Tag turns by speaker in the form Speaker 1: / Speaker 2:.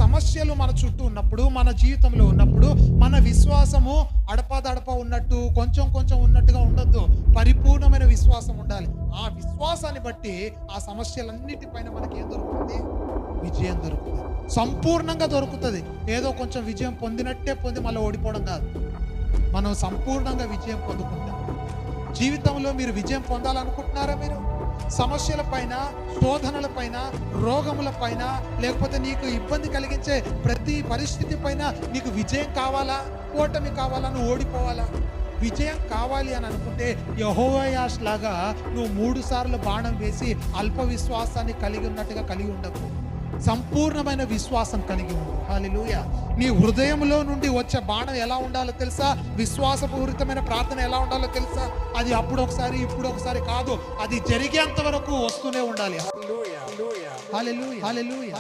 Speaker 1: సమస్యలు మన చుట్టూ ఉన్నప్పుడు, మన జీవితంలో ఉన్నప్పుడు మన విశ్వాసము అడపాదడప ఉన్నట్టు, కొంచెం కొంచెం ఉన్నట్టుగా ఉండొద్దు. పరిపూర్ణమైన విశ్వాసం ఉండాలి. ఆ విశ్వాసాన్ని బట్టి ఆ సమస్యలన్నిటిపైన మనకి ఏం దొరుకుతుంది? విజయం దొరుకుతుంది. సంపూర్ణంగా దొరుకుతుంది. ఏదో కొంచెం విజయం పొందినట్టే పొంది మళ్ళీ ఓడిపోవడం కాదు. మనం సంపూర్ణంగా విజయం పొందుకుంటాం. జీవితంలో మీరు విజయం పొందాలనుకుంటున్నారా? మీరు సమస్యల పైన, శోధనల పైన, రోగముల పైన, లేకపోతే నీకు ఇబ్బంది కలిగించే ప్రతి పరిస్థితి పైన నీకు విజయం కావాలా? ఓటమి కావాలా? నువ్వు ఓడిపోవాలా? విజయం కావాలి అని అనుకుంటే యెహోవాయాష్ లాగా నువ్వు 3 సార్లు బాణం వేసి అల్ప విశ్వాసాన్ని కలిగి ఉన్నట్టుగా కలిగి ఉండకు. సంపూర్ణమైన విశ్వాసం కలిగి ఉండు. హల్లెలూయా. నీ హృదయంలో నుండి వచ్చే బాణం ఎలా ఉండాలో తెలుసా? విశ్వాసపూరితమైన ప్రార్థన ఎలా ఉండాలో తెలుసా? అది అప్పుడు ఒకసారి ఇప్పుడు ఒకసారి కాదు, అది జరిగేంత వరకు వస్తూనే ఉండాలి. హల్లెలూయా, హల్లెలూయా, హల్లెలూయా.